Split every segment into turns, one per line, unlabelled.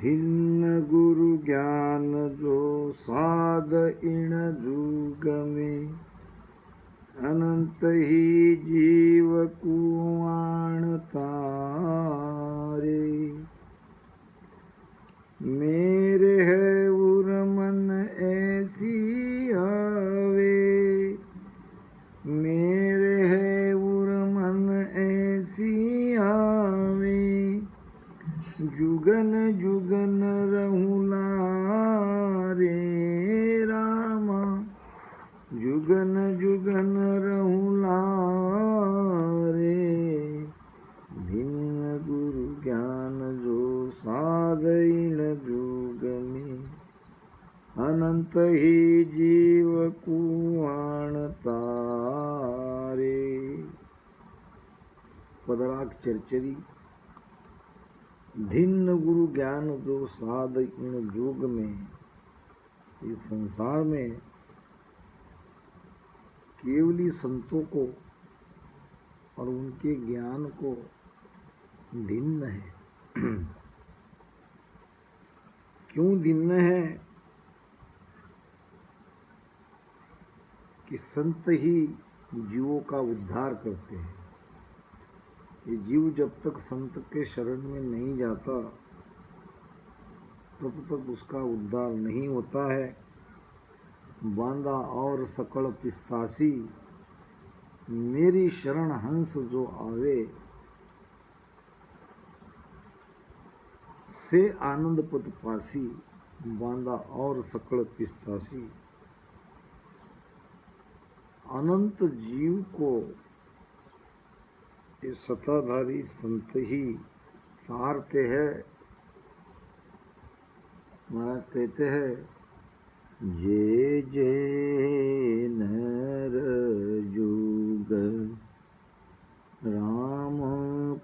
भिन्न गुरु ज्ञान जो साध इन जुग में, अनंत ही जीव कुआण तारे। मेरे है उर मन ऐसी आवे, मेरे है उर मन ऐसी आवे, जुगन जुगन रहुला रे रामा, जुगन जुगन रहुला रे। भिन्न गुरु ज्ञान जो साध इन जुग में, अनंत ही जीव कुआण तारे। पदराग चरचरी। भिन्न गुरु ज्ञान जो साध इन जुग में, इस संसार में केवली संतों को और उनके ज्ञान को भिन्न है। क्यों भिन्न है? कि संत ही जीवों का उद्धार करते हैं। ये जीव जब तक संत के शरण में नहीं जाता तब तक उसका उद्धार नहीं होता है। बांदा और सकल पिस्तासी, मेरी शरण हंस जो आवे, से आनंद पद पासी। बांदा और सकल पिस्तासी, अनंत जीव को ये सताधारी संत ही तारते हैं। महाराज कहते हैं, जे जे नर जुग राम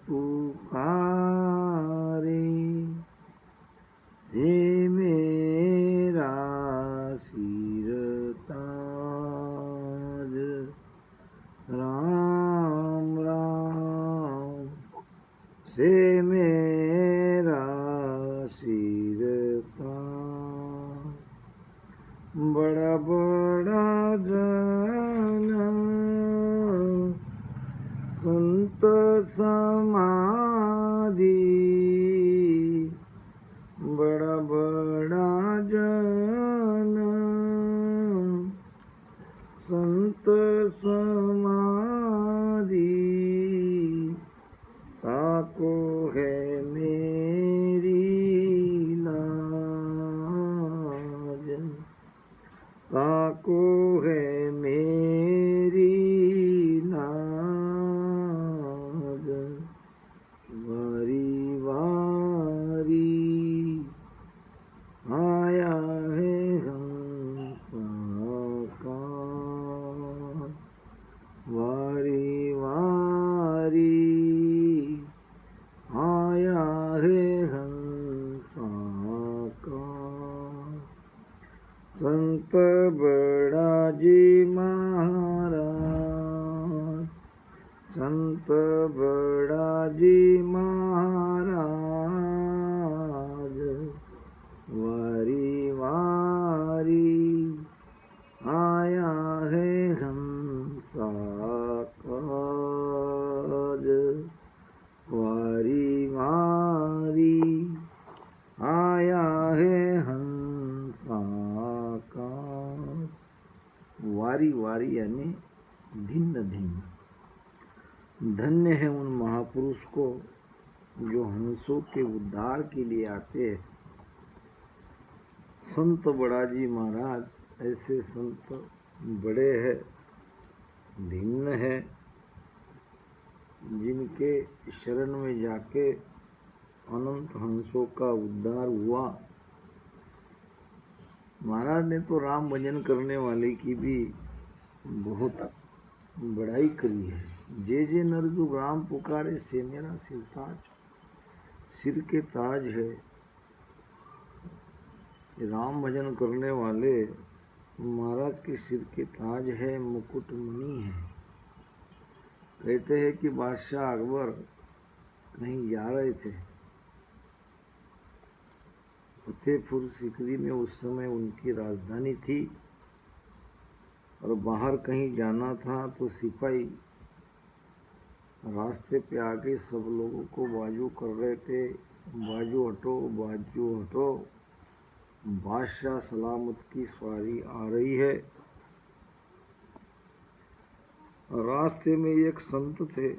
पुकारे, से मेरा सिर ताज राम राम, से मेरा सिर ताज। बड़ा बड़ा जन संत समाधि, बड़ा बड़ा जन संत समाधि, ताको है मेरी लाज, ताको है मेरी लाज। वारी वारी आया है हंसा का, वारी वारी आया है हंसा का। संत बड़ा जी महाराज, संत बड़ा जी महाराज, वारी वारी आया है हंसा काज, वारी वारी आया है हंसा काज। वारी वारी यानी भिन्न भिन्न। धन्य है उन महापुरुष को जो हंसों के उद्धार के लिए आते हैं। संत बड़ाजी महाराज ऐसे संत बड़े हैं, भिन्न है, जिनके शरण में जाके अनंत हंसों का उद्धार हुआ। महाराज ने तो राम भजन करने वाले की भी बहुत बड़ाई करी है। जे जे नर जो राम पुकारे, से मेरा सिर ताज, सिर के ताज है। राम भजन करने वाले महाराज के सिर के ताज है, मुकुटमणि है। कहते हैं कि बादशाह अकबर कहीं जा रहे थे, फतेहपुर सीकरी में उस समय उनकी राजधानी थी, और बाहर कहीं जाना था तो सिपाही रास्ते पे आके सब लोगों को बाजू कर रहे थे, बाजू हटो, बाजू हटो, बादशाह सलामत की सवारी आ रही है। रास्ते में एक संत थे,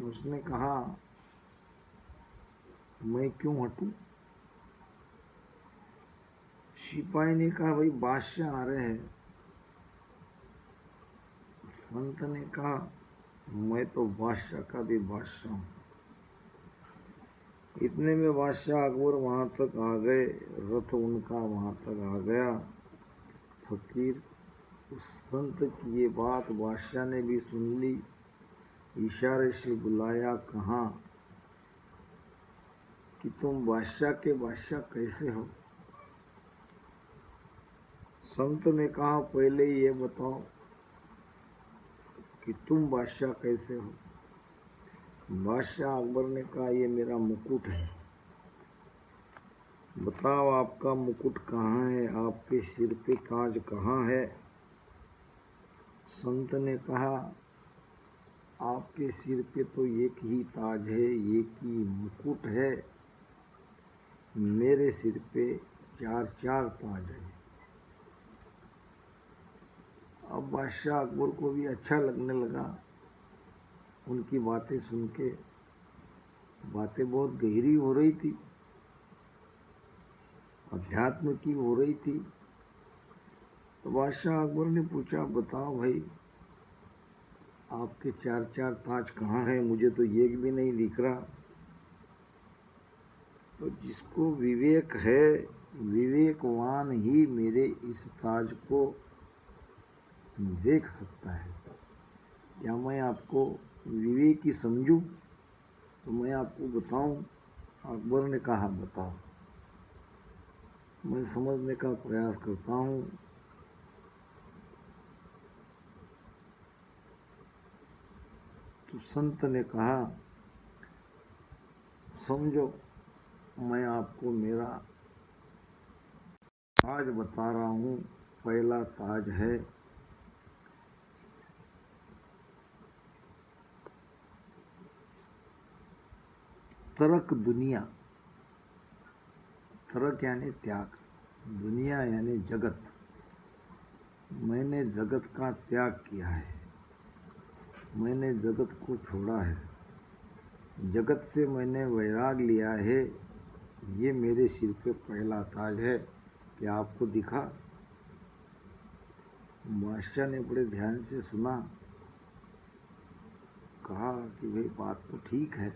उसने कहा मैं क्यों हटूं? सिपाही ने कहा भाई बादशाह आ रहे हैं। संत ने कहा मैं तो बादशाह का भी बादशाह हूँ। इतने में बादशाह अकबर वहां तक आ गए, रथ उनका वहां तक आ गया। फकीर उस संत की ये बात बादशाह ने भी सुन ली, इशारे से बुलाया, कहा कि तुम बादशाह के बादशाह कैसे हो? संत ने कहा पहले ये बताओ कि तुम बादशाह कैसे हो? बादशाह अकबर ने कहा ये मेरा मुकुट है। बताओ आपका मुकुट कहाँ है, आपके सिर पे ताज कहाँ है? संत ने कहा आपके सिर पे तो एक ही ताज है, एक ही मुकुट है, मेरे सिर पे चार चार ताज है। अब बादशाह अकबर को भी अच्छा लगने लगा उनकी बातें सुन के। बातें बहुत गहरी हो रही थी, अध्यात्म की हो रही थी। तो बादशाह अकबर ने पूछा बताओ भाई आपके चार चार ताज कहाँ हैं? मुझे तो एक भी नहीं दिख रहा। तो जिसको विवेक है, विवेकवान ही मेरे इस ताज को देख सकता है। क्या मैं आपको विवेकी समझूं तो मैं आपको बताऊं? अकबर ने कहा बताओ, मैं समझने का प्रयास करता हूं। तो संत ने कहा समझो, मैं आपको मेरा ताज बता रहा हूं। पहला ताज है तर्क दुनिया। तर्क यानी त्याग, दुनिया यानी जगत। मैंने जगत का त्याग किया है, मैंने जगत को छोड़ा है, जगत से मैंने वैराग लिया है। ये मेरे सिर पे पहला ताज है। क्या आपको दिखा? बादशाह ने बड़े ध्यान से सुना, कहा कि भाई बात तो ठीक है,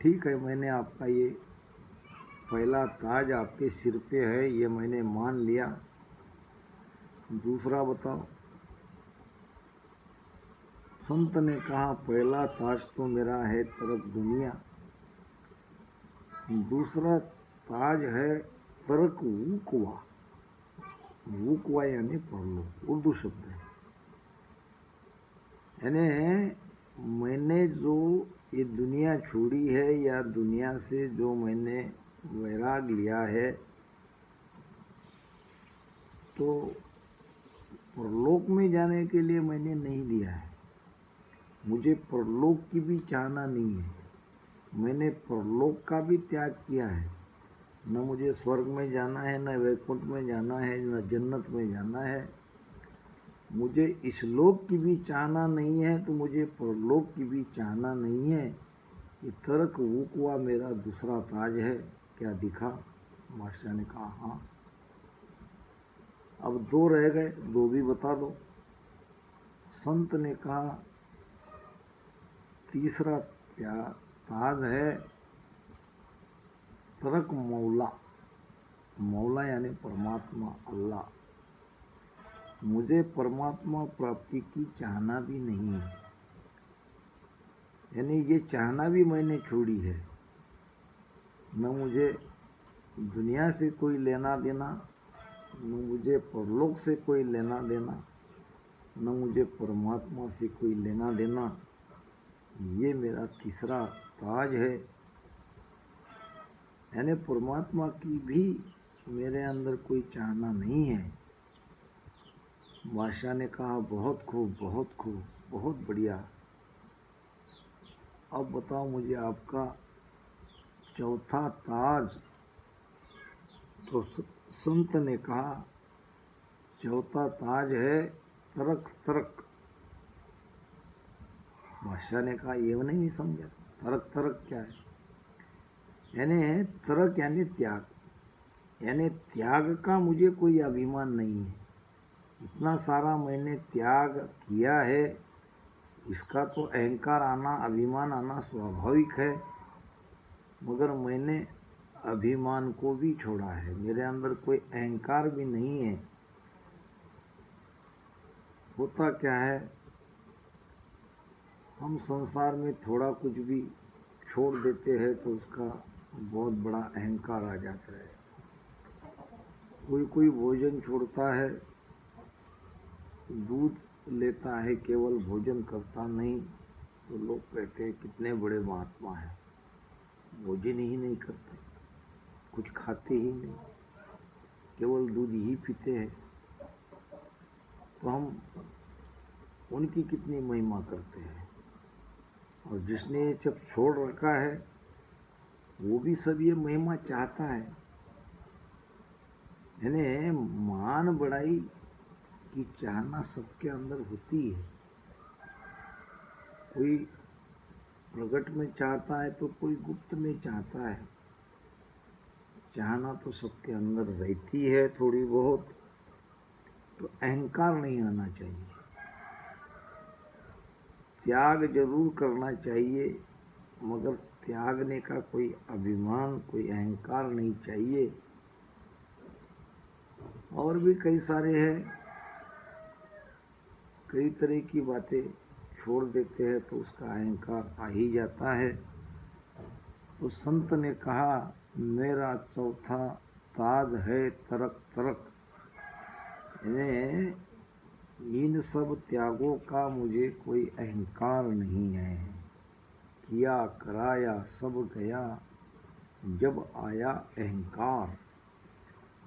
ठीक है, मैंने आपका ये पहला ताज आपके सिर पे है, ये मैंने मान लिया। दूसरा बताओ। संत ने कहा पहला ताज तो मेरा है तर्क दुनिया, दूसरा ताज है तर्क वुकवा। वुकवा यानी परलोक, उर्दू शब्द है। यानी मैंने जो ये दुनिया छोड़ी है, या दुनिया से जो मैंने वैराग लिया है, तो परलोक में जाने के लिए मैंने नहीं लिया है। मुझे परलोक की भी चाहना नहीं है। मैंने परलोक का भी त्याग किया है। न मुझे स्वर्ग में जाना है, न वैकुंठ में जाना है, न जन्नत में जाना है। मुझे इस लोक की भी चाहना नहीं है, तो मुझे परलोक की भी चाहना नहीं है। ये तर्क वुकवा मेरा दूसरा ताज है। क्या दिखा? बादशाह ने कहा हाँ। अब दो रह गए, दो भी बता दो। संत ने कहा तीसरा ताज है तर्क मौला। मौला यानी परमात्मा, अल्लाह। मुझे परमात्मा प्राप्ति की चाहना भी नहीं है, यानी ये चाहना भी मैंने छोड़ी है। न मुझे दुनिया से कोई लेना देना, न मुझे परलोक से कोई लेना देना, न मुझे परमात्मा से कोई लेना देना। ये मेरा तीसरा ताज है। यानी परमात्मा की भी मेरे अंदर कोई चाहना नहीं है। बादशाह ने कहा बहुत खूब, बहुत खूब, बहुत बढ़िया। अब बताओ मुझे आपका चौथा ताज। तो संत ने कहा चौथा ताज है तर्क तर्क। बादशाह ने कहा ये नहीं समझा, तर्क तर्क क्या है? यानी तर्क यानी त्याग, यानी त्याग का मुझे कोई अभिमान नहीं है। इतना सारा मैंने त्याग किया है, इसका तो अहंकार आना, अभिमान आना स्वाभाविक है, मगर मैंने अभिमान को भी छोड़ा है, मेरे अंदर कोई अहंकार भी नहीं है। होता क्या है, हम संसार में थोड़ा कुछ भी छोड़ देते हैं तो उसका बहुत बड़ा अहंकार आ जाता है। कोई भोजन छोड़ता है, दूध लेता है, केवल भोजन करता नहीं, तो लोग कहते हैं कितने बड़े महात्मा हैं, भोजन ही नहीं करते, कुछ खाते ही नहीं, केवल दूध ही पीते हैं। तो हम उनकी कितनी महिमा करते हैं। और जिसने ये सब छोड़ रखा है वो भी सब ये महिमा चाहता है। यानी मान बढ़ाई की चाहना सबके अंदर होती है। कोई प्रकट में चाहता है तो कोई गुप्त में चाहता है। चाहना तो सबके अंदर रहती है थोड़ी बहुत, तो अहंकार नहीं आना चाहिए। त्याग जरूर करना चाहिए, मगर त्यागने का कोई अभिमान, कोई अहंकार नहीं चाहिए। और भी कई सारे हैं, कई तरह की बातें छोड़ देते हैं तो उसका अहंकार आ ही जाता है। तो संत ने कहा मेरा चौथा ताज है तर्क तर्क। इन सब त्यागों का मुझे कोई अहंकार नहीं है। किया कराया सब गया जब आया अहंकार।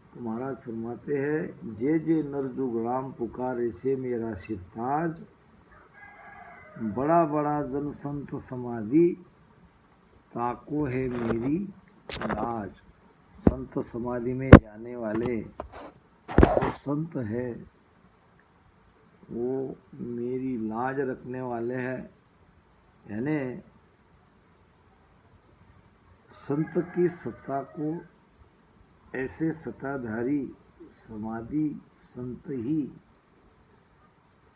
तो महाराज फरमाते हैं जे जे नरजुग राम पुकारे से मेरा सिरताज। बड़ा बड़ा जन संत समाधि ताको है मेरी लाज। संत समाधि में जाने वाले जो संत है वो मेरी लाज रखने वाले हैं। यानी संत की सत्ता को ऐसे सत्ताधारी समाधि संत ही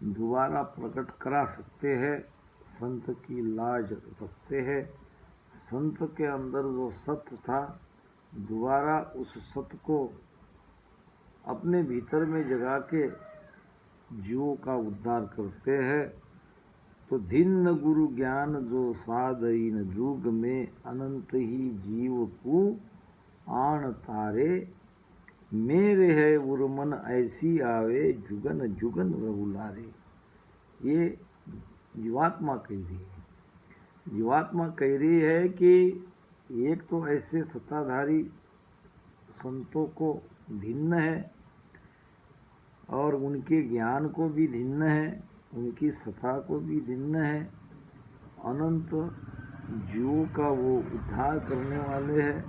दोबारा प्रकट करा सकते हैं, संत की लाज रखते हैं। संत के अंदर जो सत्य था दोबारा उस सत्य को अपने भीतर में जगा के जीवों का उद्धार करते हैं। तो धिन्न गुरु ज्ञान जो साधइन जुग में अनंत ही जीव को आन तारे। मेरे है उर्मन ऐसी आवे जुगन जुगन रघुलारे। ये जीवात्मा कह रही है। जीवात्मा कह रही है कि एक तो ऐसे सत्ताधारी संतों को भिन्न है और उनके ज्ञान को भी भिन्न है, उनकी सत्ता को भी भिन्न है। अनंत जीवों का वो उद्धार करने वाले हैं।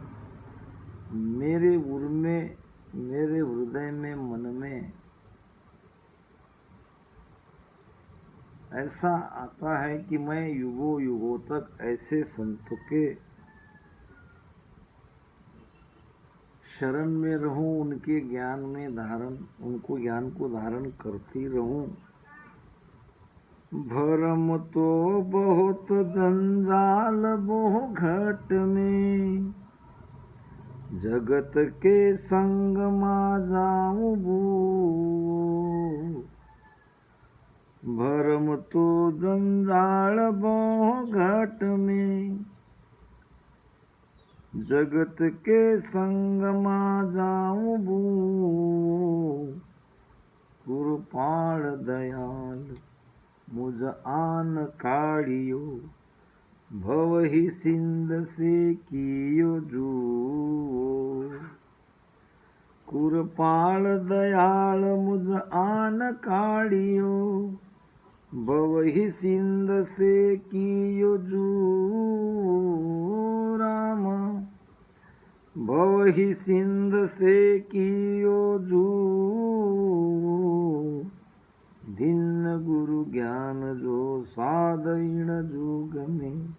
मेरे उर में, मेरे हृदय में, मन में ऐसा आता है कि मैं युगों युगों तक ऐसे संतों के शरण में रहूं, उनके ज्ञान में धारण, उनको ज्ञान को धारण करती रहूं। भरम तो बहुत जंजाल बोह घट में, जगत के संग मा जाऊं बू। भरम तो जंजाल बोह घट में, जगत के संग मा जाऊं बू। कृपाण दयाल मुझ आन काढ़ियो, भवहि सिंध से कियो जुओ, कुरपाल दयाल मुझ आन काढ़ियो, भवहि सिंध से कियो जुओ राम, भवहि सिंध से कियो जुओ, धिन्न गुरु ज्ञान जो साधन जुग में,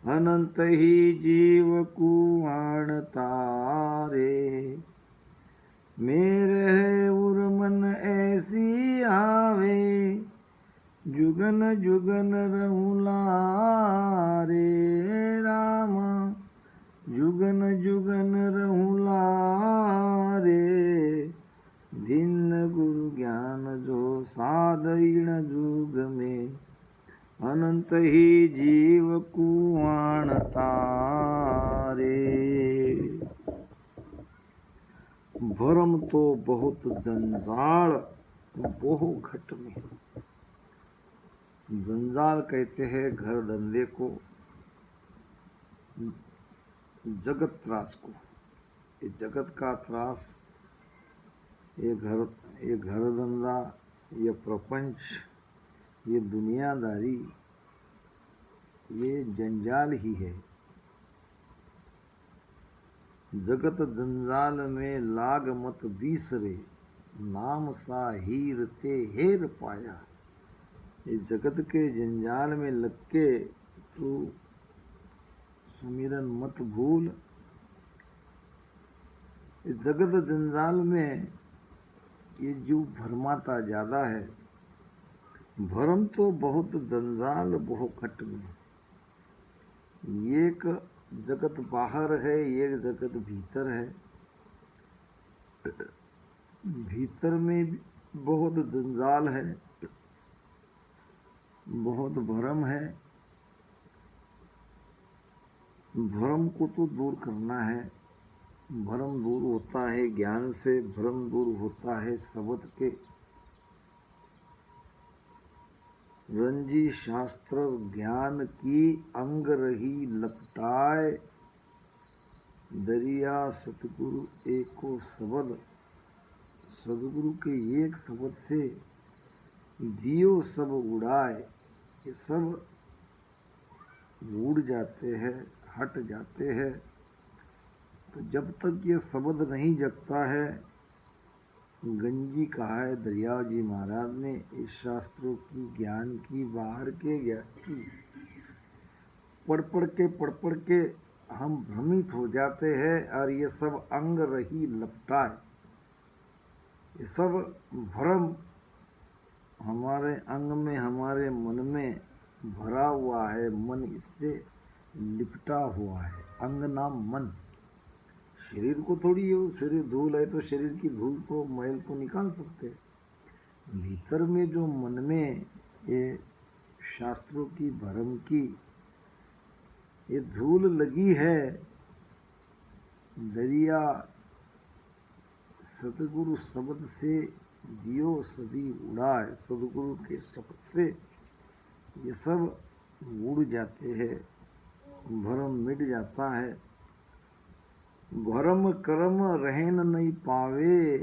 अनंत ही जीव कुआण तारे, मेरे है उर मन ऐसी आवे, जुगन जुगन रहुलारे राम, जुगन जुगन रहुलारे, भिन्न गुरु ज्ञान जो साधन जुग में, अनंत ही जीव कुआण तारे। भरम तो बहुत जंजाल बहु घट में। जंजाल कहते हैं घर धंधे को, जगत त्रास को। ये जगत का त्रास, ये घर धंधा, ये प्रपंच, ये दुनियादारी, ये जंजाल ही है। जगत जंजाल में लाग मत बीसरे, नाम सा हीर ते हेर पाया। ये जगत के जंजाल में लग के तू सुमिरन मत भूल। इस जगत जंजाल में ये जीव भरमाता ज्यादा है। भरम तो बहुत जंजाल बहु घट में। एक जगत बाहर है, एक जगत भीतर है। भीतर में बहुत जंजाल है, बहुत भरम है। भरम को तो दूर करना है। भरम दूर होता है ज्ञान से, भरम दूर होता है शब्द के। रंजी शास्त्र ज्ञान की अंग रही लपटाए, दरिया सतगुरु एको शब्द। सदगुरु के एक शब्द से दियो सब उड़ाए। ये सब उड़ जाते हैं, हट जाते हैं। तो जब तक ये शब्द नहीं जगता है, गंजी कहा है दरिया जी महाराज ने इस शास्त्रों की ज्ञान की, बाहर के ज्ञान की, पढ़ पढ़ के हम भ्रमित हो जाते हैं। और ये सब अंग रही लपटाए, ये सब भ्रम हमारे अंग में, हमारे मन में भरा हुआ है। मन इससे लिपटा हुआ है। अंग नाम मन। शरीर को थोड़ी है, शरीर धूल है तो शरीर की धूल को, मैल को निकाल सकते हैं। भीतर में जो मन में ये शास्त्रों की, भरम की ये धूल लगी है, दरिया सतगुरु शब्द से दियो सभी उड़ाए। सदगुरु के शब्द से ये सब उड़ जाते हैं, भरम मिट जाता है। भरम कर्म रहन नहीं पावे,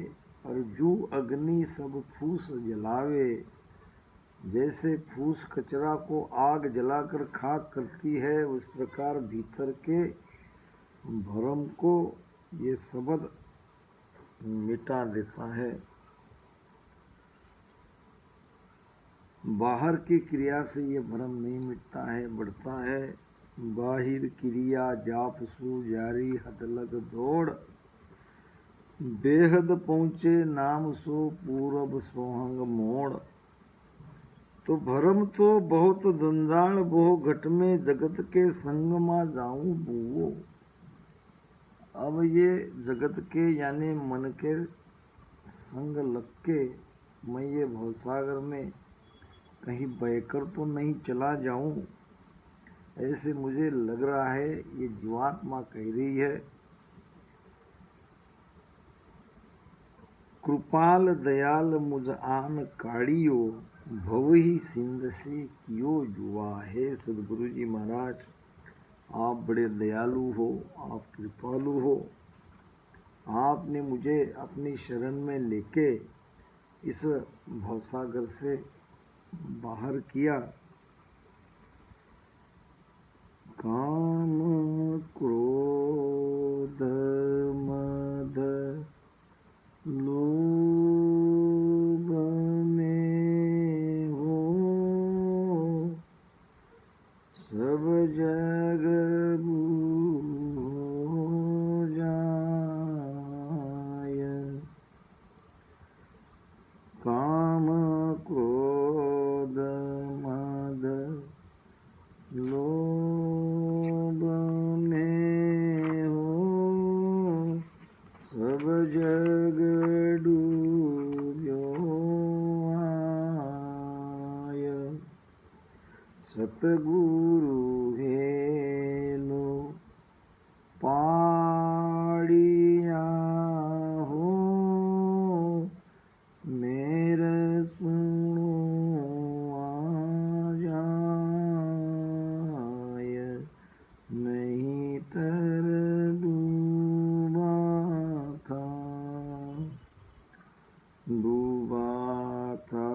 और जू अग्नि सब फूस जलावे। जैसे फूस कचरा को आग जलाकर खाक करती है, उस प्रकार भीतर के भरम को ये शब्द मिटा देता है। बाहर की क्रिया से ये भ्रम नहीं मिटता है, बढ़ता है। बाहिर क्रिया जाप सु जारी हद लग दौड़, बेहद पहुँचे नाम सो पूरब सोहंग मोड़। तो भरम तो बहुत जंजाल बहु घट में, जगत के संग मा जाऊं बुओ। अब ये जगत के यानी मन के संग लग के मैं ये भवसागर में कहीं बहकर तो नहीं चला जाऊं, ऐसे मुझे लग रहा है। ये जीवात्मा कह रही है। कृपाल दयाल मुझ आन काढ़ियो, भव ही सिंध से कियो जुआ। है सदगुरु जी महाराज, आप बड़े दयालु हो, आप कृपालु हो। आपने मुझे अपनी शरण में लेके इस भवसागर से बाहर किया। काम क्रोध मद लोभ में हो, सब जग बूझ जाय। काम क्रोध मद लोभ में हो, सब जग डूब्यो आय। सतगुरु हेलो पाड़िया हो, मेरे सुनो आ जाय। नहीं तर डूबा था, डूबा था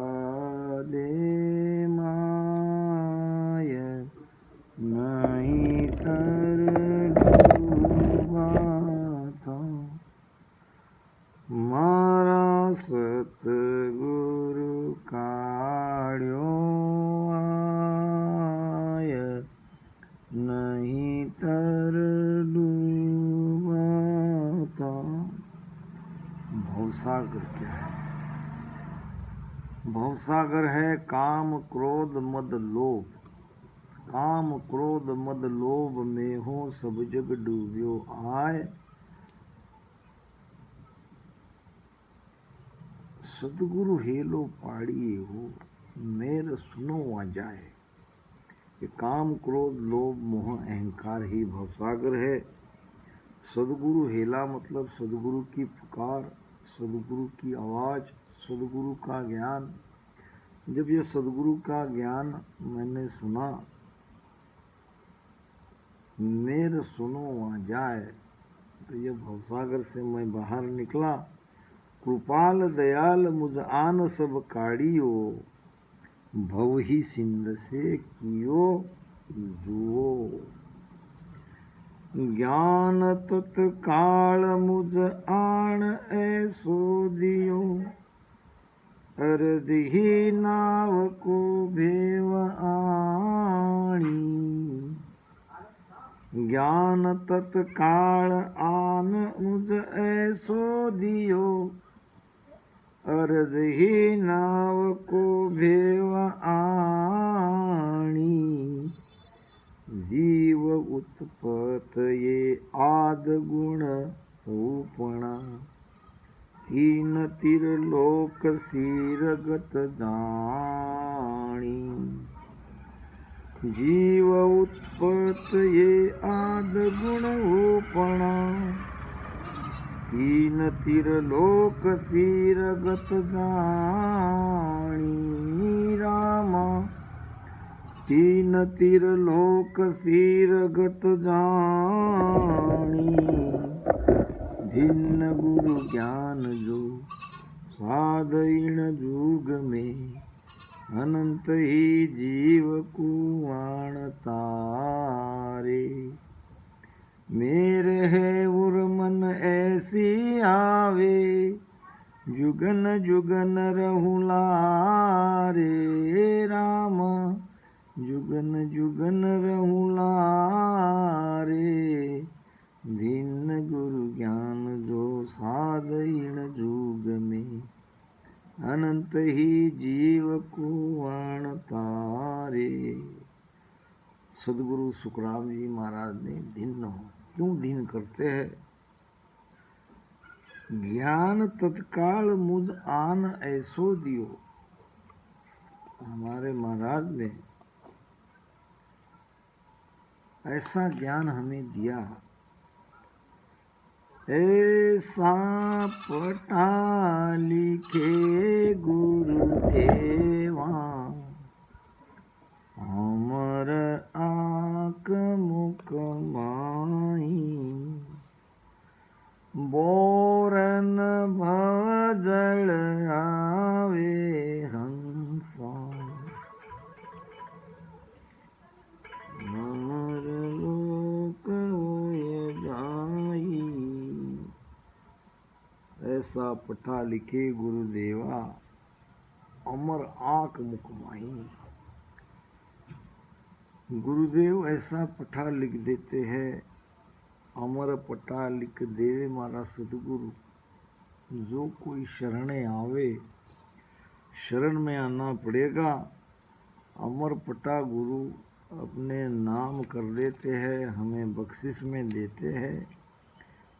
दे माय। नहीं तर डूबा था, मारा सतगुरु काढ़्यो आय। नहीं तर डूबा था। भवसागर क्या है? भवसागर है काम क्रोध मद लोभ। काम क्रोध मद लोभ में हो, सब जग डूब्यो आय। सतगुरु हेलो पाड़िए हो, मेर सुनो आ जाए। ये काम क्रोध लोभ मोह अहंकार ही भवसागर है। सदगुरु हेला मतलब सदगुरु की पुकार, सदगुरु की आवाज़, सदगुरु का ज्ञान। जब ये सदगुरु का ज्ञान मैंने सुना, मेर सुनो आ जाए, तो ये भवसागर से मैं बाहर निकला। कृपाल दयाल मुझ आन सब काढ़ियो, भव ही सिंध से कियो जुओ। ज्ञान तत्काल मुझ आण ऐसो दियो, अरद ही नाव को भेव आणी। ज्ञान तत्काल आन मुझ ऐसो दियो, अरद ही नाव को भेव आणी। जीव उत्पत ये आद गुण रूपणा, तीन तिरलोक सिरगत जाणी। जीव उत्पत ये आद गुण रूपणा, तीन तिरलोक सिरगत जाणी। रामा तीन तिरलोक सिरगत जाणी। भिन्न गुरु ज्ञान जो साधन जुग में, अनंत ही जीव कुआण तारे। मेरे है उर मन ऐसी आवे, जुगन जुगन रहुलारे। राम जुगन जुगन रहुलारे। भिन्न गुरु ज्ञान जो साधन जुग में, अनंत ही जीव कुआण तारे। सदगुरु सुखराम जी महाराज ने दिन हो, क्यों दिन करते हैं? ज्ञान तत्काल मुझ आन ऐसो दियो। हमारे महाराज ने ऐसा ज्ञान हमें दिया, ऐसा पटा लिखे गुरुदेवा अमर आक मुख माई बोरन भजल आवे हंसा अमर लोक होए जाई। ऐसा पठा लिखे गुरुदेवा अमर आंख मुख माई। गुरुदेव ऐसा पठा लिख देते हैं, अमर पटा लिख देवे मारा सदगुरु। जो कोई शरणे आवे, शरण में आना पड़ेगा। अमर पटा गुरु अपने नाम कर देते हैं, हमें बख्शिश में देते हैं।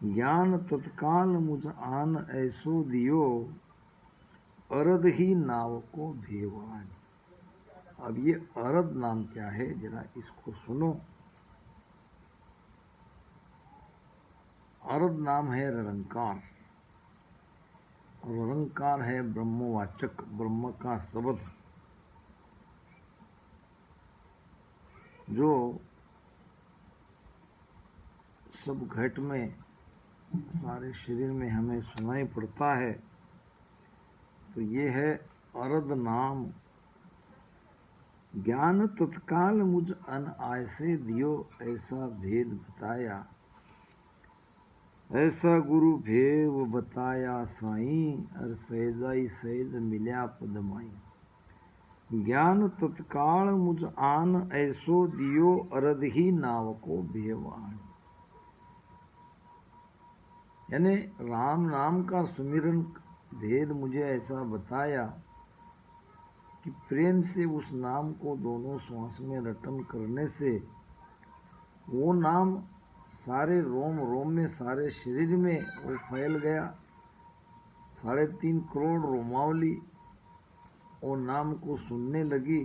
ज्ञान तत्काल मुझ आन ऐसो दियो, अरद ही नाव को भेवान। अब ये अरद नाम क्या है, जरा इसको सुनो। अरद नाम है निरंकार, और निरंकार है ब्रह्मवाचक, ब्रह्म का शब्द जो सब घट में सारे शरीर में हमें सुनाई पड़ता है। तो ये है अरद नाम। ज्ञान तत्काल मुझ अन ऐसे दियो, ऐसा भेद बताया। ऐसा गुरु भेव बताया साईं, अर सहजाई सहज मिल्या पदमाई। ज्ञान तत्काल मुझ आन ऐसो दियो, अरद ही नाव को भेवान। यानी राम नाम का सुमिरन भेद मुझे ऐसा बताया कि प्रेम से उस नाम को दोनों श्वास में रटन करने से वो नाम सारे रोम रोम में, सारे शरीर में वो फैल गया। 3.5 करोड़ रोमावली वो नाम को सुनने लगी।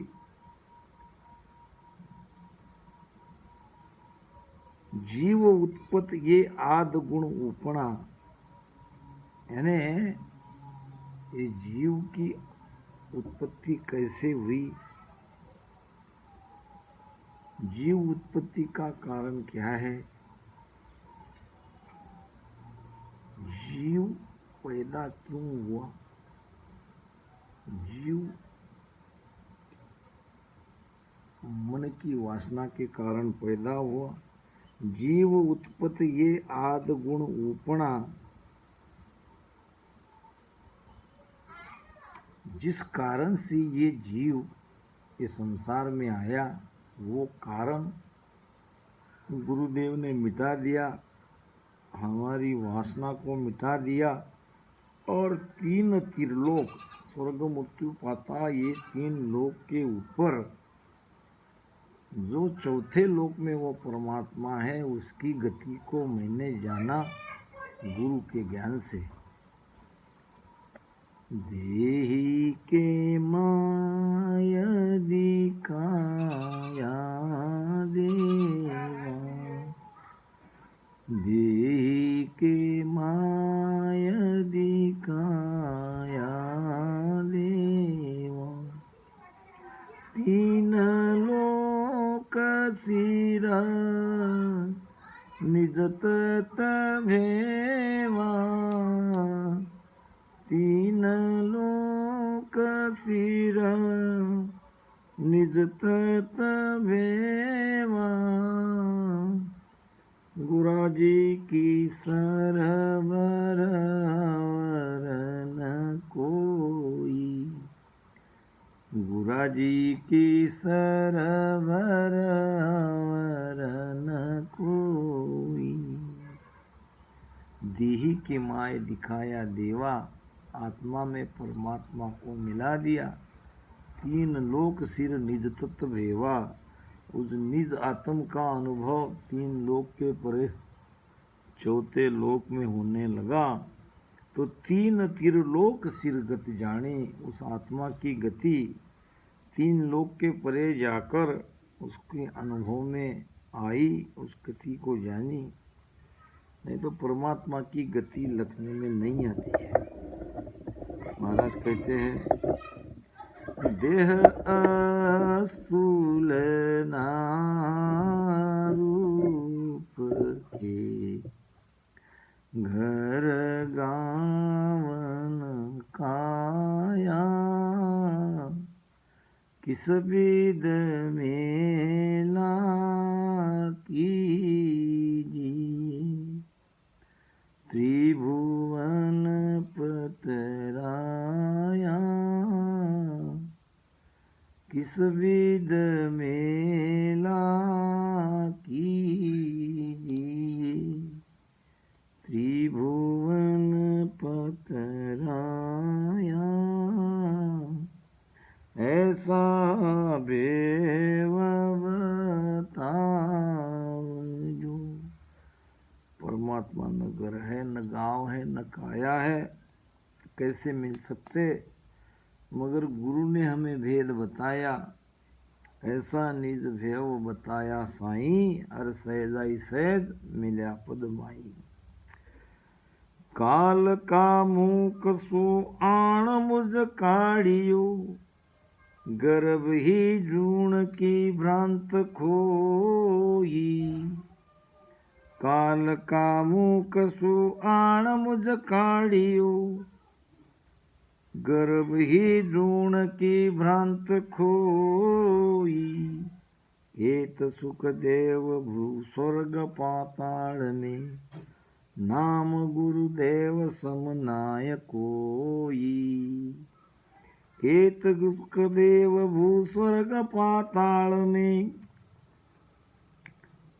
जीव उत्पत्ति ये आद गुण उपना, यानी ये जीव की उत्पत्ति कैसे हुई, जीव उत्पत्ति का कारण क्या है, जीव पैदा क्यों हुआ, जीव मन की वासना के कारण पैदा हुआ। जीव उत्पत्ति ये आद गुण उपना, जिस कारण से ये जीव इस संसार में आया, वो कारण गुरुदेव ने मिटा दिया, हमारी वासना को मिटा दिया। और 3 त्रिलोक, स्वर्ग मृत्यु पाताल, ये 3 लोक के ऊपर जो चौथे लोक में वो परमात्मा है, उसकी गति को मैंने जाना गुरु के ज्ञान से। देही के माया दिखाया देवा, देही के माया दिखाया देवा। 3 लोक सिरा निज तत भेवा, 3 लोक सिरा निज तत भेवा। गुरु जी की सरवर न कोई, गुरु जी की सरवर न कोई। देही के माय दिखाया देवा, आत्मा में परमात्मा को मिला दिया। 3 लोक सिर निज तत्व भेवा, उस निज आत्म का अनुभव 3 लोक के परे चौथे लोक में होने लगा। तो 3 त्रिलोक सिर गति जानी, उस आत्मा की गति 3 लोक के परे जाकर उसके अनुभव में आई, उस गति को जानी। नहीं तो परमात्मा की गति लखने में नहीं आती है। महाराज कहते हैं, देह अस्थूल नारूप के घर गावन काया, किस विद मेला कीजिए, त्रिभुवन पतराया, किस विद मेला कीजिए, त्रिभुवन पतराया, ऐसा बेव बताव जो। परमात्मा न घर है, न गांव है, न काया है, कैसे मिल सकते? मगर गुरु ने हमें भेद बताया, ऐसा निज भेव बताया साईं, अर सहजाई सहज मिल्या पद माई। काल का मूक सु आण मुझ काढ़ियो, गर्भ ही जूण की भ्रांत खोई, काल का मूक सु आण मुझ काढ़ियो, गर्भ ही जूण की भ्रांत खोई, हेत सुख देव भू स्वर्ग पाताल में, नाम गुरुदेव सम नाय कोई, हेत सुख देव भू स्वर्ग पाताल में,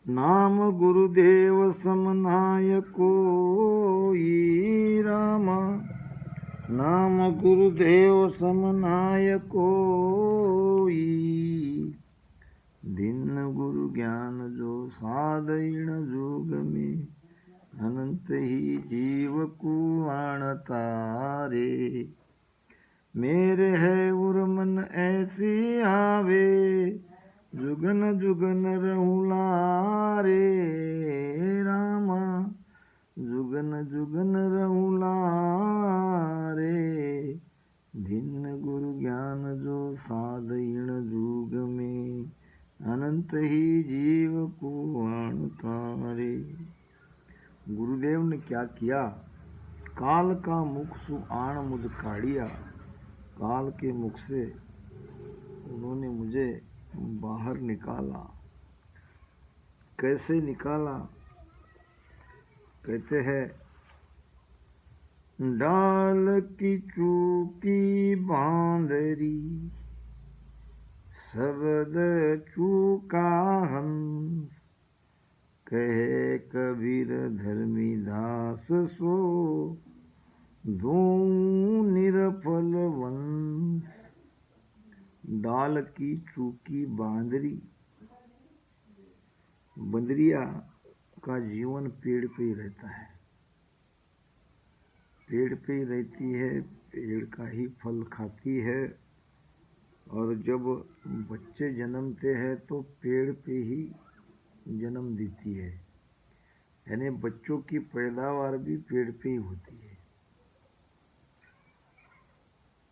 नाम गुरुदेव सम नाय कोई, रामा नाम गुरुदेव सम नाय कोई, दिन गुरु ज्ञान जो साधन जुग में, अनंत ही जीव कुआण तारे, मेरे है उर मन ऐसी आवे, जुगन जुगन रहुलारे, रामा जुगन जुगन रहुलारे, दिन गुरु ज्ञान जो साधन जुग में, अनंत ही जीव कुआण तारे। गुरुदेव ने क्या किया? काल का मुख सु आण मुझ काढ़िया, काल के मुख से उन्होंने मुझे बाहर निकाला। कैसे निकाला? कहते हैं, डाल की चूकी बांदरी, शब्द चूका हंस, कहे कबीर धर्मी दास सो, दो निरफल वंश। डाल की चूकी बांदरी, बंदरिया का जीवन पेड़ पे ही रहता है, पेड़ पे ही रहती है, पेड़ का ही फल खाती है, और जब बच्चे जन्मते हैं तो पेड़ पे ही जन्म देती है, यानी बच्चों की पैदावार भी पेड़ पे ही होती है।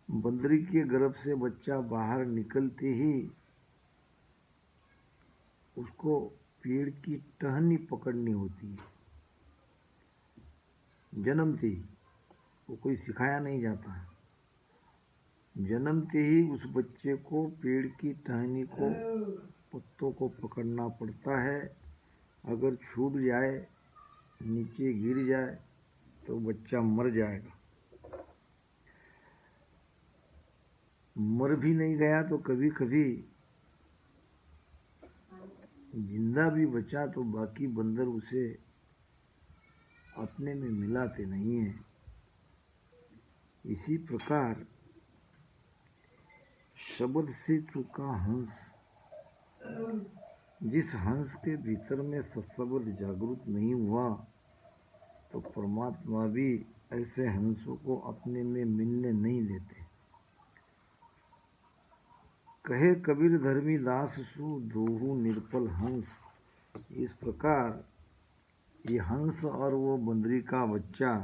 बंदरी के गर्भ से बच्चा बाहर निकलते ही उसको पेड़ की टहनी पकड़नी होती है, जन्मते ही, वो कोई सिखाया नहीं जाता। जन्मते ही उस बच्चे को पेड़ की टहनी को, पत्तों को पकड़ना पड़ता है। अगर छूट जाए, नीचे गिर जाए तो बच्चा मर जाएगा। मर भी नहीं गया तो कभी कभी जिंदा भी बचा तो बाकी बंदर उसे अपने में मिलाते नहीं है। इसी प्रकार शब्द से चूका हंस, जिस हंस के भीतर में सत्शब्द जागृत नहीं हुआ तो परमात्मा भी ऐसे हंसों को अपने में मिलने नहीं देते। कहे कबीर धर्मी दास सु दोहु निर्पल हंस। इस प्रकार ये हंस और वो बंदरी का बच्चा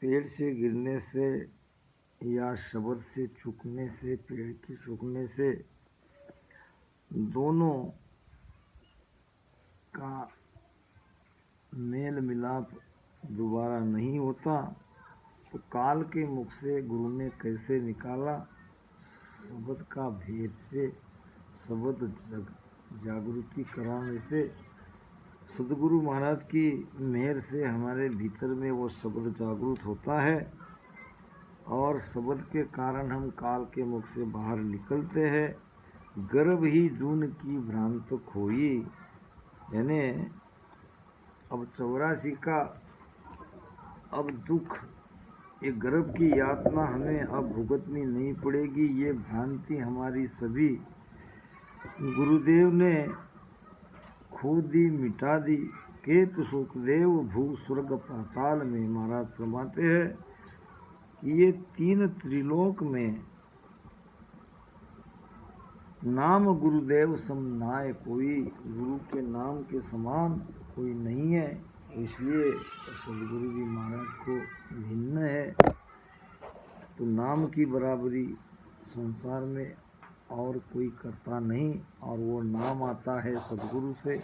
पेड़ से गिरने से या शब्द से चूकने से, पेड़ की चूकने से दोनों का मेल मिलाप दोबारा नहीं होता, तो काल के मुख से गुरु ने कैसे निकाला? शब्द का भेद से, शब्द जागृति कराने से। सदगुरु महाराज की मेहर से हमारे भीतर में वो शब्द जागृत होता है और शब्द के कारण हम काल के मुख से बाहर निकलते हैं। गर्भ ही जून की भ्रांत खोई, यानी अब 84 का अब दुख, ये गर्भ की यातना हमें अब भुगतनी नहीं पड़ेगी। ये भ्रांति हमारी सभी गुरुदेव ने खुद ही मिटा दी। केतु सुखदेव भू स्वर्ग पाताल में महाराज फरमाते हैं कि ये 3 त्रिलोक में नाम गुरुदेव सम नाय कोई, गुरु के नाम के समान कोई नहीं है। इसलिए सदगुरु जी महाराज को भिन्न है। तो नाम की बराबरी संसार में और कोई करता नहीं, और वो नाम आता है सदगुरु से,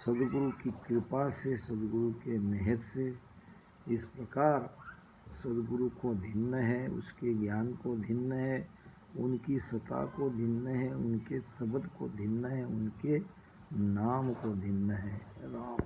सदगुरु की कृपा से, सदगुरु के मेहर से। इस प्रकार सदगुरु को भिन्न है, उसके ज्ञान को भिन्न है, उनकी सत्ता को भिन्न है, उनके शब्द को भिन्न है, उनके नाम को भिन्न है। राम।